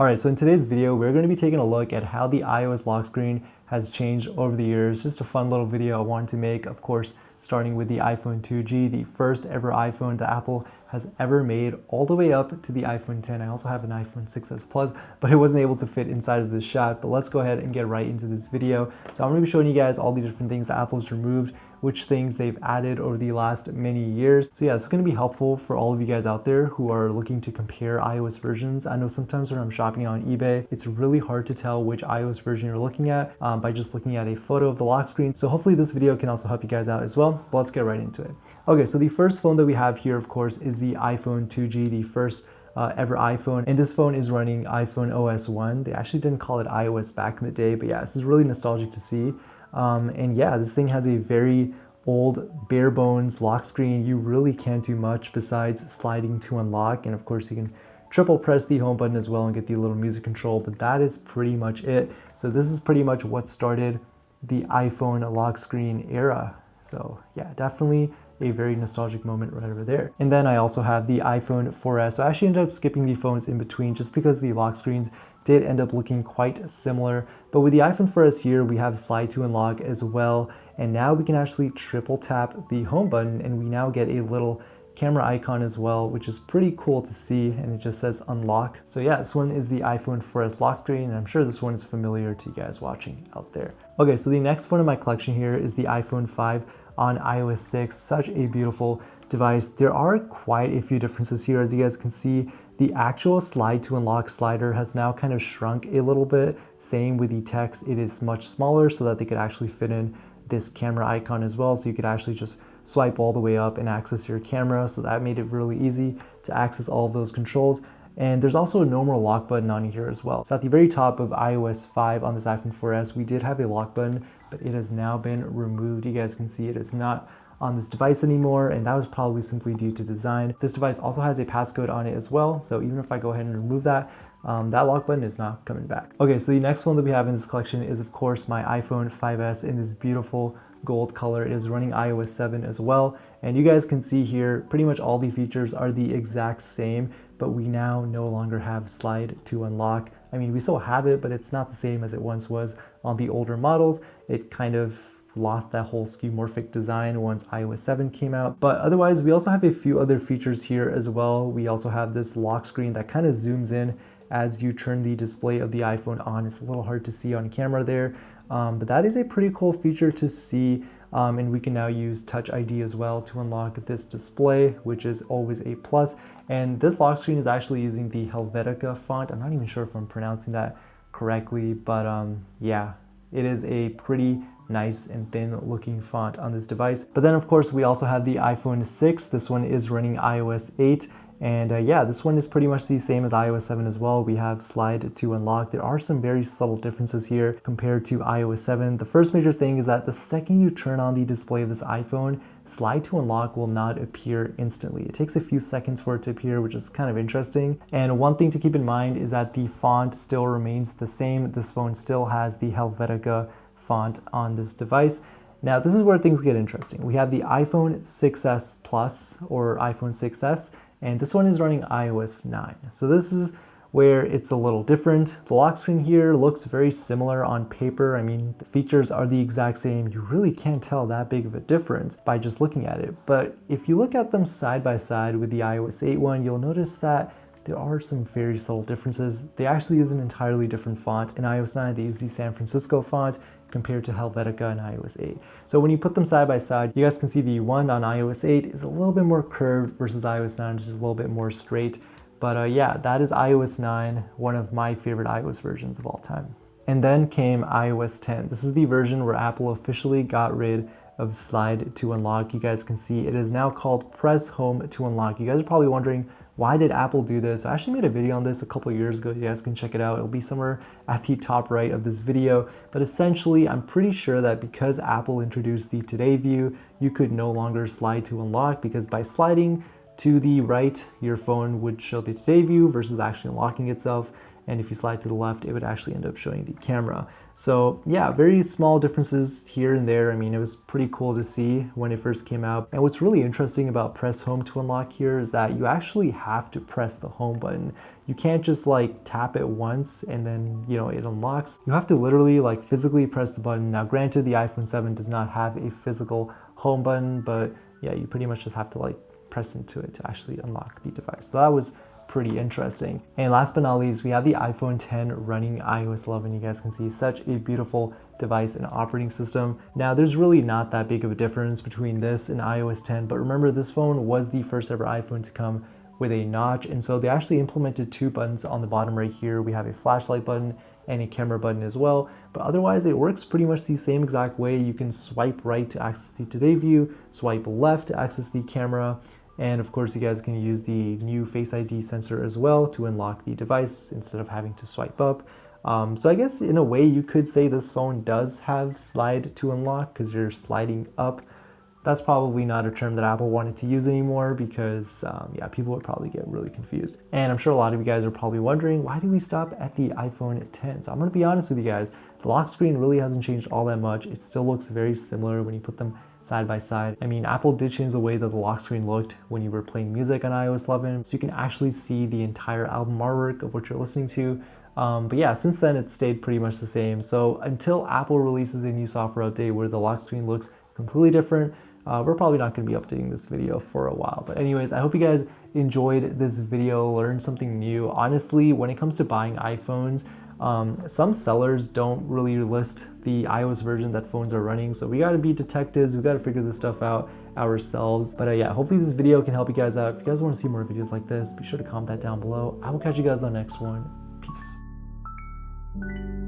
Alright, so in today's video, we're going to be taking a look at how the iOS lock screen has changed over the years. Just a fun little video I wanted to make, of course, starting with the iPhone 2G, the first ever iPhone that Apple has ever made, all the way up to the iPhone 10. I also have an iPhone 6s Plus, but it wasn't able to fit inside of this shot. But let's go ahead and get right into this video. So I'm going to be showing you guys all the different things that Apple's removed, which things they've added over the last many years. So yeah, it's going to be helpful for all of you guys out there who are looking to compare iOS versions. I know sometimes when I'm shopping on eBay, it's really hard to tell which iOS version you're looking at by just looking at a photo of the lock screen. So hopefully this video can also help you guys out as well. But let's get right into it. Okay, so the first phone that we have here, of course, is the iPhone 2G, the first ever iPhone, and this phone is running iPhone OS 1. They actually didn't call it iOS back in the day, but yeah, this is really nostalgic to see. And yeah, this thing has a very old bare bones lock screen. You really can't do much besides sliding to unlock, and of course you can triple press the home button as well and get the little music control, but that is pretty much it. So this is pretty much what started the iPhone lock screen era. So yeah, definitely a very nostalgic moment right over there. And then I also have the iPhone 4S. So I actually ended up skipping the phones in between just because the lock screens did end up looking quite similar. But with the iPhone 4S here, we have slide to unlock as well. And now we can actually triple tap the home button and we now get a little camera icon as well, which is pretty cool to see, and it just says unlock. So yeah, this one is the iPhone 4S lock screen, and I'm sure this one is familiar to you guys watching out there. Okay, so the next phone in my collection here is the iPhone 5 on iOS 6. Such a beautiful device. There are quite a few differences here. As you guys can see, the actual slide to unlock slider has now kind of shrunk a little bit. Same with the text, it is much smaller so that they could actually fit in this camera icon as well, so you could actually just swipe all the way up and access your camera. So that made it really easy to access all of those controls. And there's also a normal lock button on here as well. So at the very top of iOS 5 on this iPhone 4S, we did have a lock button, but it has now been removed. You guys can see it is not on this device anymore, and that was probably simply due to design. This device also has a passcode on it as well, so even if I go ahead and remove that, that lock button is not coming back. Okay, so the next one that we have in this collection is of course my iPhone 5S in this beautiful gold color. It is running iOS 7 as well, and you guys can see here pretty much all the features are the exact same, but we now no longer have slide to unlock. I mean, we still have it, but it's not the same as it once was on the older models. It kind of lost that whole skeuomorphic design once iOS 7 came out. But otherwise, we also have a few other features here as well. We also have this lock screen that kind of zooms in as you turn the display of the iPhone on. It's a little hard to see on camera there, but that is a pretty cool feature to see. And we can now use Touch ID as well to unlock this display, which is always a plus. And this lock screen is actually using the Helvetica font. I'm not even sure if I'm pronouncing that correctly, but yeah, it is a pretty nice and thin looking font on this device. But then of course we also have the iPhone 6. This one is running iOS 8. And yeah, this one is pretty much the same as iOS 7 as well. We have slide to unlock. There are some very subtle differences here compared to iOS 7. The first major thing is that the second you turn on the display of this iPhone, slide to unlock will not appear instantly. It takes a few seconds for it to appear, which is kind of interesting. And one thing to keep in mind is that the font still remains the same. This phone still has the Helvetica font on this device. Now, this is where things get interesting. We have the iPhone 6s Plus or iPhone 6s, and this one is running iOS 9. So this is where it's a little different. The lock screen here looks very similar on paper. I mean, the features are the exact same. You really can't tell that big of a difference by just looking at it. But if you look at them side by side with the iOS 8 one, you'll notice that there are some very subtle differences. They actually use an entirely different font. In iOS 9, they use the San Francisco font compared to Helvetica in iOS 8. So when you put them side by side, you guys can see the one on iOS 8 is a little bit more curved versus iOS 9, which is a little bit more straight. But yeah, that is iOS 9, one of my favorite iOS versions of all time. And then came iOS 10. This is the version where Apple officially got rid of slide to unlock. You guys can see it is now called press home to unlock. You guys are probably wondering, why did Apple do this? I actually made a video on this a couple years ago. You guys can check it out. It'll be somewhere at the top right of this video. But essentially, I'm pretty sure that because Apple introduced the Today view, you could no longer slide to unlock, because by sliding to the right, your phone would show the Today view versus actually unlocking itself. and if you slide to the left, it would actually end up showing the camera. So yeah, very small differences here and there. I mean, it was pretty cool to see when it first came out. And what's really interesting about press home to unlock here is that you actually have to press the home button. You can't just like tap it once and then, you know, it unlocks. You have to literally like physically press the button. Now, granted, the iPhone 7 does not have a physical home button, but yeah, you pretty much just have to like press into it to actually unlock the device. So that was pretty interesting. And last but not least, we have the iPhone 10 running iOS 11. You guys can see such a beautiful device and operating system. Now, there's really not that big of a difference between this and iOS 10, but remember, this phone was the first ever iPhone to come with a notch, and so they actually implemented two buttons on the bottom right here. We have a flashlight button and a camera button as well, but otherwise it works pretty much the same exact way. You can swipe right to access the today view, swipe left to access the camera, and of course, you guys can use the new Face ID sensor as well to unlock the device instead of having to swipe up. So I guess in a way you could say this phone does have slide to unlock because you're sliding up. That's probably not a term that Apple wanted to use anymore because yeah, people would probably get really confused. And I'm sure a lot of you guys are probably wondering, why did we stop at the iPhone 10? So I'm gonna be honest with you guys, the lock screen really hasn't changed all that much. It still looks very similar when you put them side by side. I mean, Apple did change the way that the lock screen looked when you were playing music on iOS 11, so you can actually see the entire album artwork of what you're listening to. But yeah, since then it stayed pretty much the same. So until Apple releases a new software update where the lock screen looks completely different, we're probably not going to be updating this video for a while. But anyways, I hope you guys enjoyed this video, learned something new. Honestly, when it comes to buying iPhones, some sellers don't really list the iOS version that phones are running, so we got to be detectives. We got to figure this stuff out ourselves. But yeah, hopefully this video can help you guys out. If you guys want to see more videos like this, be sure to comment that down below. I will catch you guys on the next one. Peace.